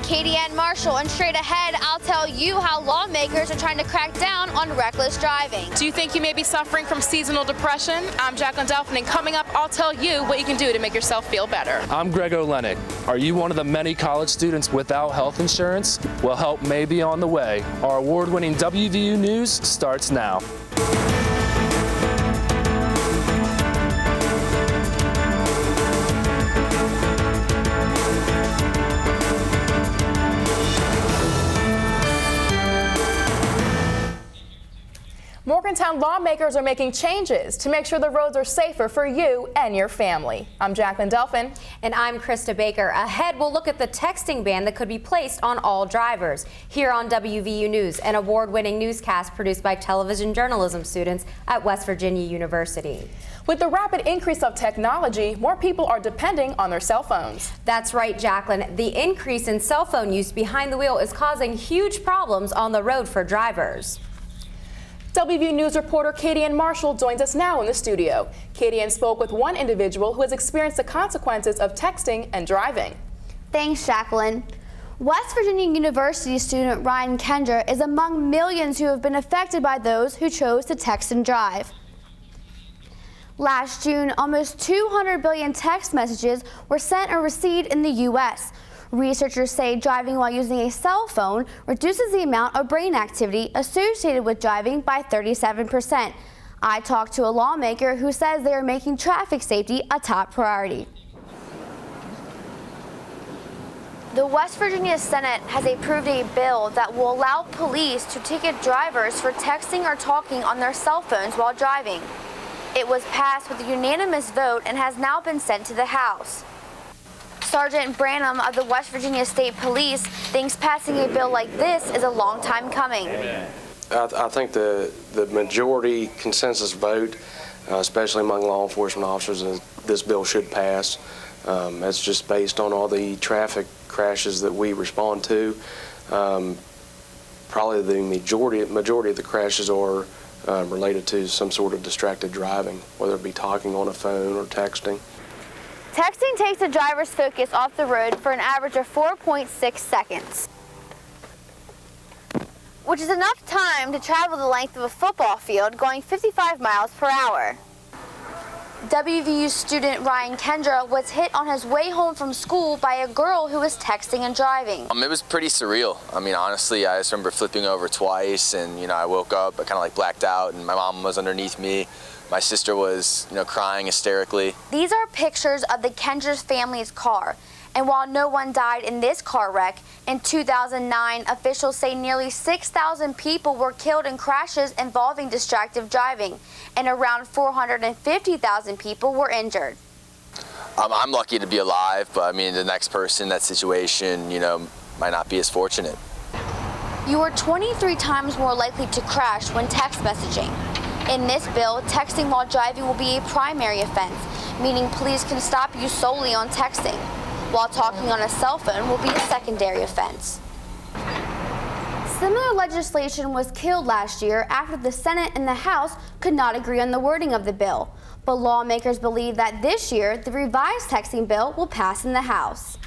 Katie Ann Marshall, and straight ahead, I'll tell you how lawmakers are trying to crack down on reckless driving. Do you think you may be suffering from seasonal depression? I'm Jacqueline Delphin, and coming up, I'll tell you what you can do to make yourself feel better. I'm Greg Olenek. Are you one of the many college students without health insurance? Well, help may be on the way. Our award-winning WVU News starts now. Morgantown lawmakers are making changes to make sure the roads are safer for you and your family. I'm Jacqueline Delphin. And I'm Krista Baker. Ahead, we'll look at the texting ban that could be placed on all drivers. Here on WVU News, an award-winning newscast produced by television journalism students at West Virginia University. With the rapid increase of technology, more people are depending on their cell phones. That's right, Jacqueline. The increase in cell phone use behind the wheel is causing huge problems on the road for drivers. WVU News reporter Katie Ann Marshall joins us now in the studio. Katie Ann spoke with one individual who has experienced the consequences of texting and driving. Thanks, Jacqueline. West Virginia University student Ryan Kendra is among millions who have been affected by those who chose to text and drive. Last June, almost 200 billion text messages were sent or received in the U.S. Researchers say driving while using a cell phone reduces the amount of brain activity associated with driving by 37%. I talked to a lawmaker who says they are making traffic safety a top priority. The West Virginia Senate has approved a bill that will allow police to ticket drivers for texting or talking on their cell phones while driving. It was passed with a unanimous vote and has now been sent to the House. Sergeant Branham of the West Virginia State Police thinks passing a bill like this is a long time coming. I think the majority consensus vote, especially among law enforcement officers, is this bill should pass. That's just based on all the traffic crashes that we respond to. Probably the majority of the crashes are related to some sort of distracted driving, whether it be talking on a phone or texting. Texting takes the driver's focus off the road for an average of 4.6 seconds, which is enough time to travel the length of a football field going 55 miles per hour. WVU student Ryan Kendra was hit on his way home from school by a girl who was texting and driving. It was pretty surreal. I mean, honestly, I just remember flipping over twice, and I woke up, I kind of blacked out, and my mom was underneath me. My sister was, crying hysterically. These are pictures of the Kendra's family's car. And while no one died in this car wreck, in 2009, officials say nearly 6,000 people were killed in crashes involving distracted driving, and around 450,000 people were injured. I'm lucky to be alive, but the next person in that situation, might not be as fortunate. You are 23 times more likely to crash when text messaging. In this bill, texting while driving will be a primary offense, meaning police can stop you solely on texting, while talking on a cell phone will be a secondary offense. Similar legislation was killed last year after the Senate and the House could not agree on the wording of the bill, but lawmakers believe that this year the revised texting bill will pass in the House.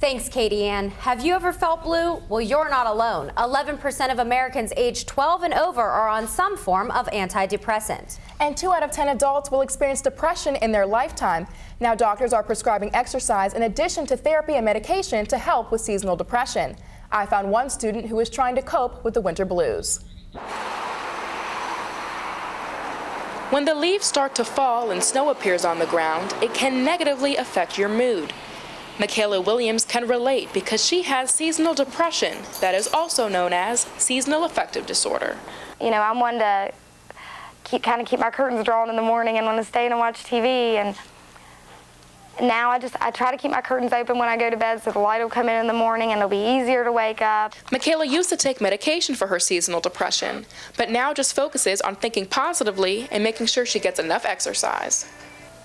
Thanks, Katie Ann. Have you ever felt blue? Well, you're not alone. 11% of Americans aged 12 and over are on some form of antidepressant. And 2 out of 10 adults will experience depression in their lifetime. Now doctors are prescribing exercise in addition to therapy and medication to help with seasonal depression. I found one student who is trying to cope with the winter blues. When the leaves start to fall and snow appears on the ground, it can negatively affect your mood. Michaela Williams can relate because she has seasonal depression that is also known as seasonal affective disorder. I'm one to keep my curtains drawn in the morning and want to stay and watch TV, and now I try to keep my curtains open when I go to bed so the light will come in the morning and it'll be easier to wake up. Michaela used to take medication for her seasonal depression, but now just focuses on thinking positively and making sure she gets enough exercise.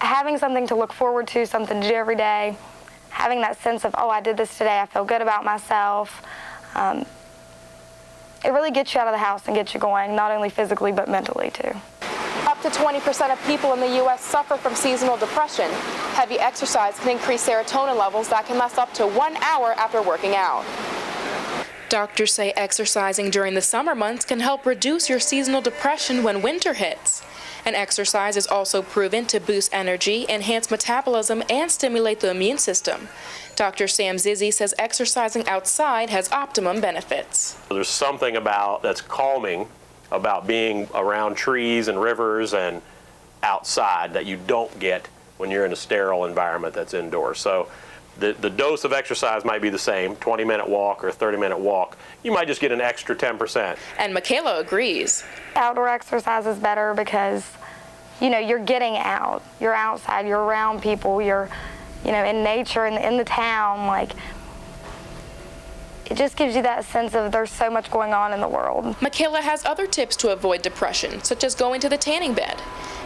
Having something to look forward to, something to do every day, having that sense of, I did this today, I feel good about myself. It really gets you out of the house and gets you going, not only physically but mentally too. Up to to 20% of people in the U.S. suffer from seasonal depression. Heavy exercise can increase serotonin levels that can last up to 1 hour after working out. Doctors say exercising during the summer months can help reduce your seasonal depression when winter hits. And exercise is also proven to boost energy, enhance metabolism, and stimulate the immune system. Dr. Sam Zizzi says exercising outside has optimum benefits. There's something about that's calming about being around trees and rivers and outside that you don't get when you're in a sterile environment that's indoors. So the dose of exercise might be the same, 20-minute walk or 30-minute walk. You might just get an extra 10%. And Michaela agrees. Outdoor exercise is better because, you know, you're getting out. You're outside, you're around people, you're, you know, in nature and in the town. Like, it just gives you that sense of there's so much going on in the world. Michaela has other tips to avoid depression, such as going to the tanning bed.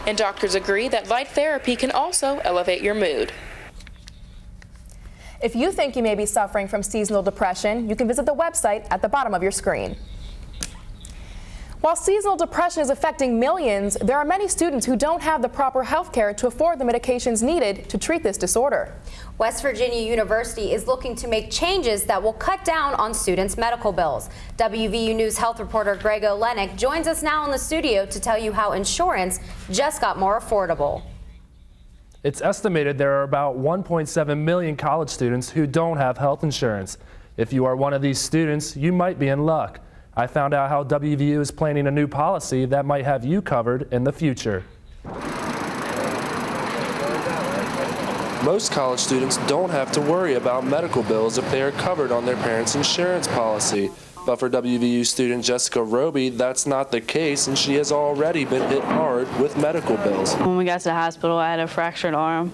And doctors agree that light therapy can also elevate your mood. If you think you may be suffering from seasonal depression, you can visit the website at the bottom of your screen. While seasonal depression is affecting millions, there are many students who don't have the proper health care to afford the medications needed to treat this disorder. West Virginia University is looking to make changes that will cut down on students' medical bills. WVU News health reporter Greg Olenek joins us now in the studio to tell you how insurance just got more affordable. It's estimated there are about 1.7 million college students who don't have health insurance. If you are one of these students, you might be in luck. I found out how WVU is planning a new policy that might have you covered in the future. Most college students don't have to worry about medical bills if they are covered on their parents' insurance policy. But for WVU student Jessica Roby, that's not the case, and she has already been hit hard with medical bills. When we got to the hospital, I had a fractured arm,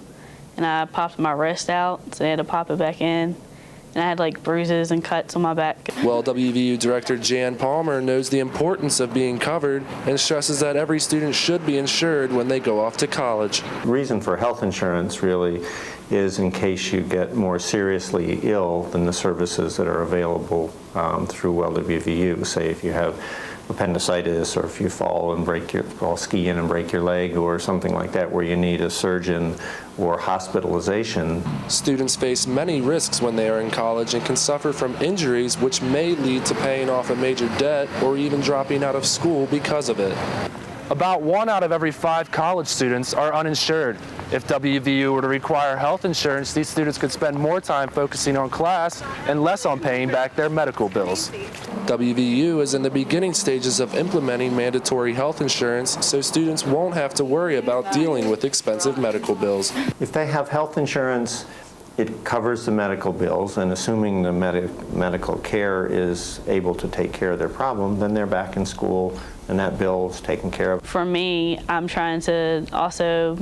and I popped my wrist out, so they had to pop it back in. And I had like bruises and cuts on my back. Well, WVU Director Jan Palmer knows the importance of being covered and stresses that every student should be insured when they go off to college. The reason for health insurance really is in case you get more seriously ill than the services that are available through WVU. Say if you have appendicitis, or if you fall skiing and break your leg, or something like that where you need a surgeon or hospitalization. Students face many risks when they are in college and can suffer from injuries which may lead to paying off a major debt or even dropping out of school because of it. About 1 out of every 5 college students are uninsured. If WVU were to require health insurance, these students could spend more time focusing on class and less on paying back their medical bills. WVU is in the beginning stages of implementing mandatory health insurance, so students won't have to worry about dealing with expensive medical bills. If they have health insurance, it covers the medical bills, and assuming the medical care is able to take care of their problem, then they're back in school and that bill's taken care of. For me, I'm trying to also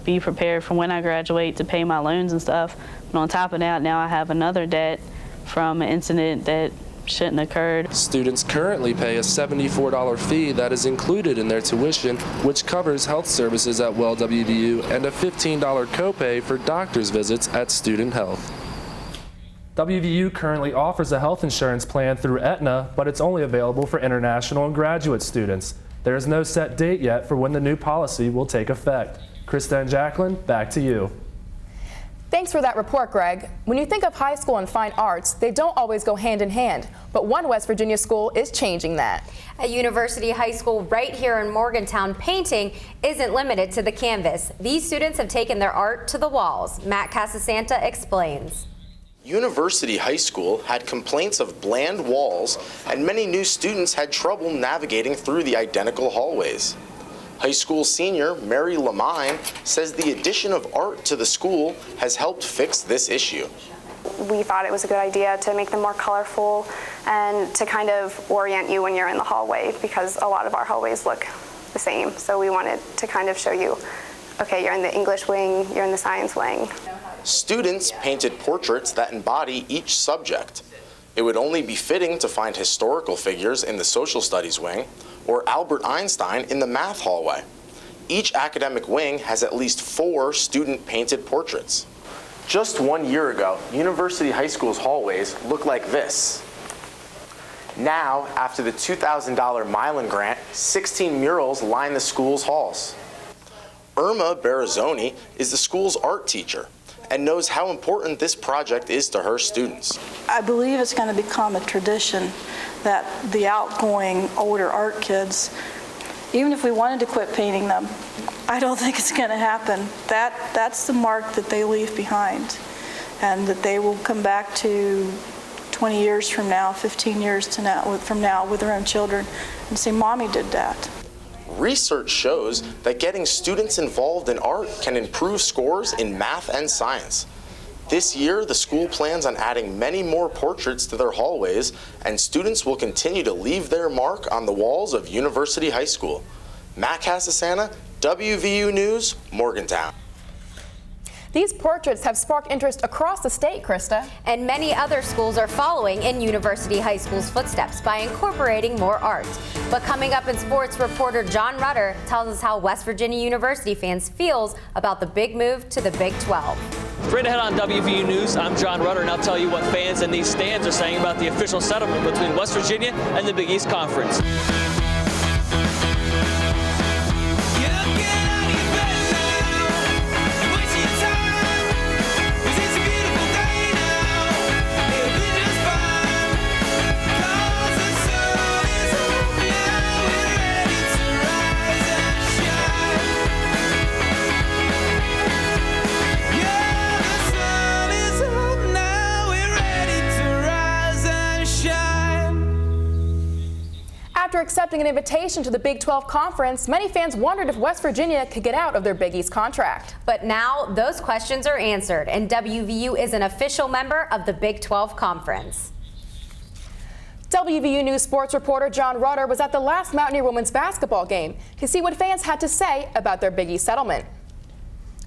be prepared for when I graduate to pay my loans and stuff. But on top of that, now I have another debt from an incident that shouldn't have occurred. Students currently pay a $74 fee that is included in their tuition, which covers health services at WVU, and a $15 copay for doctor's visits at Student Health. WVU currently offers a health insurance plan through Aetna, but it's only available for international and graduate students. There is no set date yet for when the new policy will take effect. Krista and Jacqueline, back to you. Thanks for that report, Greg. When you think of high school and fine arts, they don't always go hand in hand, but one West Virginia school is changing that. At University High School right here in Morgantown, painting isn't limited to the canvas. These students have taken their art to the walls. Matt Casasanta explains. University High School had complaints of bland walls, and many new students had trouble navigating through the identical hallways. High school senior Mary Lamine says the addition of art to the school has helped fix this issue. We thought it was a good idea to make them more colorful and to kind of orient you when you're in the hallway, because a lot of our hallways look the same. So we wanted to kind of show you, okay, you're in the English wing, you're in the science wing. Students painted portraits that embody each subject. It would only be fitting to find historical figures in the social studies wing or Albert Einstein in the math hallway. Each academic wing has at least 4 student-painted portraits. Just 1 year ago, University High School's hallways looked like this. Now, after the $2,000 Milan grant, 16 murals line the school's halls. Irma Barazzoni is the school's art teacher and knows how important this project is to her students. I believe it's going to become a tradition that the outgoing older art kids, even if we wanted to quit painting them, I don't think it's going to happen. That's the mark that they leave behind, and that they will come back to 20 years from now, 15 years from now with their own children and say, Mommy did that. Research shows that getting students involved in art can improve scores in math and science. This year, the school plans on adding many more portraits to their hallways, and students will continue to leave their mark on the walls of University High School. Matt Casasana, WVU News, Morgantown. These portraits have sparked interest across the state, Krista. And many other schools are following in University High School's footsteps by incorporating more art. But coming up in sports, reporter John Rutter tells us how West Virginia University fans feels about the big move to the Big 12. Straight ahead on WVU News, I'm John Rutter, and I'll tell you what fans in these stands are saying about the official settlement between West Virginia and the Big East Conference. After accepting an invitation to the Big 12 Conference, many fans wondered if West Virginia could get out of their Big East contract. But now those questions are answered, and WVU is an official member of the Big 12 Conference. WVU News sports reporter John Rutter was at the last Mountaineer women's basketball game to see what fans had to say about their Big East settlement.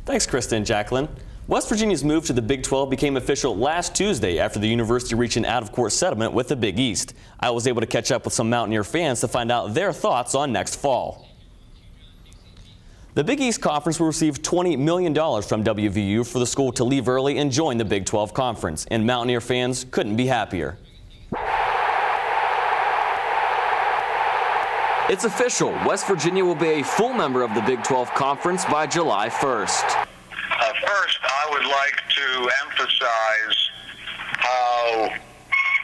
Thanks, Krista and Jacqueline. West Virginia's move to the Big 12 became official last Tuesday after the university reached an out-of-court settlement with the Big East. I was able to catch up with some Mountaineer fans to find out their thoughts on next fall. The Big East Conference will receive $20 million from WVU for the school to leave early and join the Big 12 Conference, and Mountaineer fans couldn't be happier. It's official. West Virginia will be a full member of the Big 12 Conference by July 1st. First, I would like to emphasize how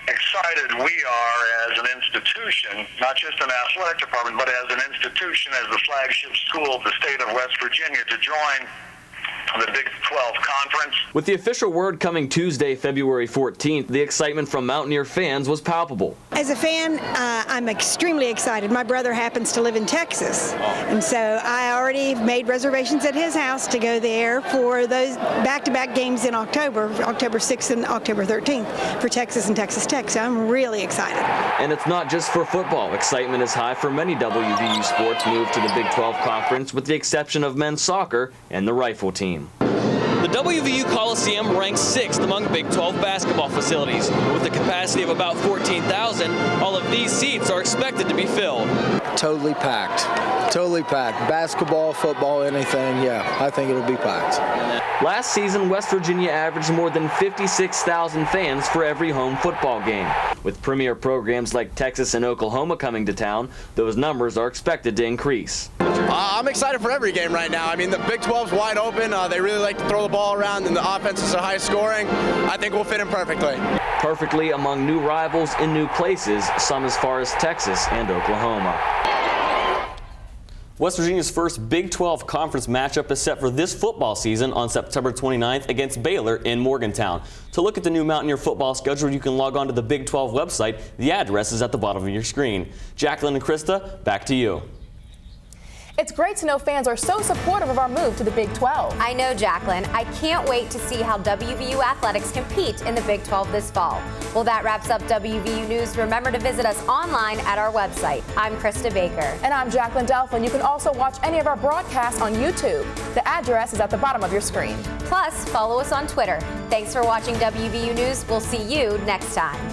excited we are as an institution, not just an athletic department, but as an institution, as the flagship school of the state of West Virginia, to join the Big 12 Conference. With the official word coming Tuesday, February 14th, the excitement from Mountaineer fans was palpable. As a fan, I'm extremely excited. My brother happens to live in Texas, and so I already made reservations at his house to go there for those back-to-back games in October 6th and October 13th for Texas and Texas Tech, so I'm really excited. And it's not just for football. Excitement is high for many WVU sports moved to the Big 12 Conference, with the exception of men's soccer and the rifle team. The WVU Coliseum ranks 6th among Big 12 basketball facilities. With a capacity of about 14,000, all of these seats are expected to be filled. Totally packed. Totally packed. Basketball, football, anything, yeah, I think it'll be packed. Last season, West Virginia averaged more than 56,000 fans for every home football game. With premier programs like Texas and Oklahoma coming to town, those numbers are expected to increase. I'm excited for every game right now. I mean, the Big 12's wide open. They really like to throw the ball around, and the offenses are high scoring. I think we'll fit in perfectly. Perfectly among new rivals in new places, some as far as Texas and Oklahoma. West Virginia's first Big 12 Conference matchup is set for this football season on September 29th against Baylor in Morgantown. To look at the new Mountaineer football schedule, you can log on to the Big 12 website. The address is at the bottom of your screen. Jacqueline and Krista, back to you. It's great to know fans are so supportive of our move to the Big 12. I know, Jacqueline. I can't wait to see how WVU athletics compete in the Big 12 this fall. Well, that wraps up WVU News. Remember to visit us online at our website. I'm Krista Baker. And I'm Jacqueline Delphin. You can also watch any of our broadcasts on YouTube. The address is at the bottom of your screen. Plus, follow us on Twitter. Thanks for watching WVU News. We'll see you next time.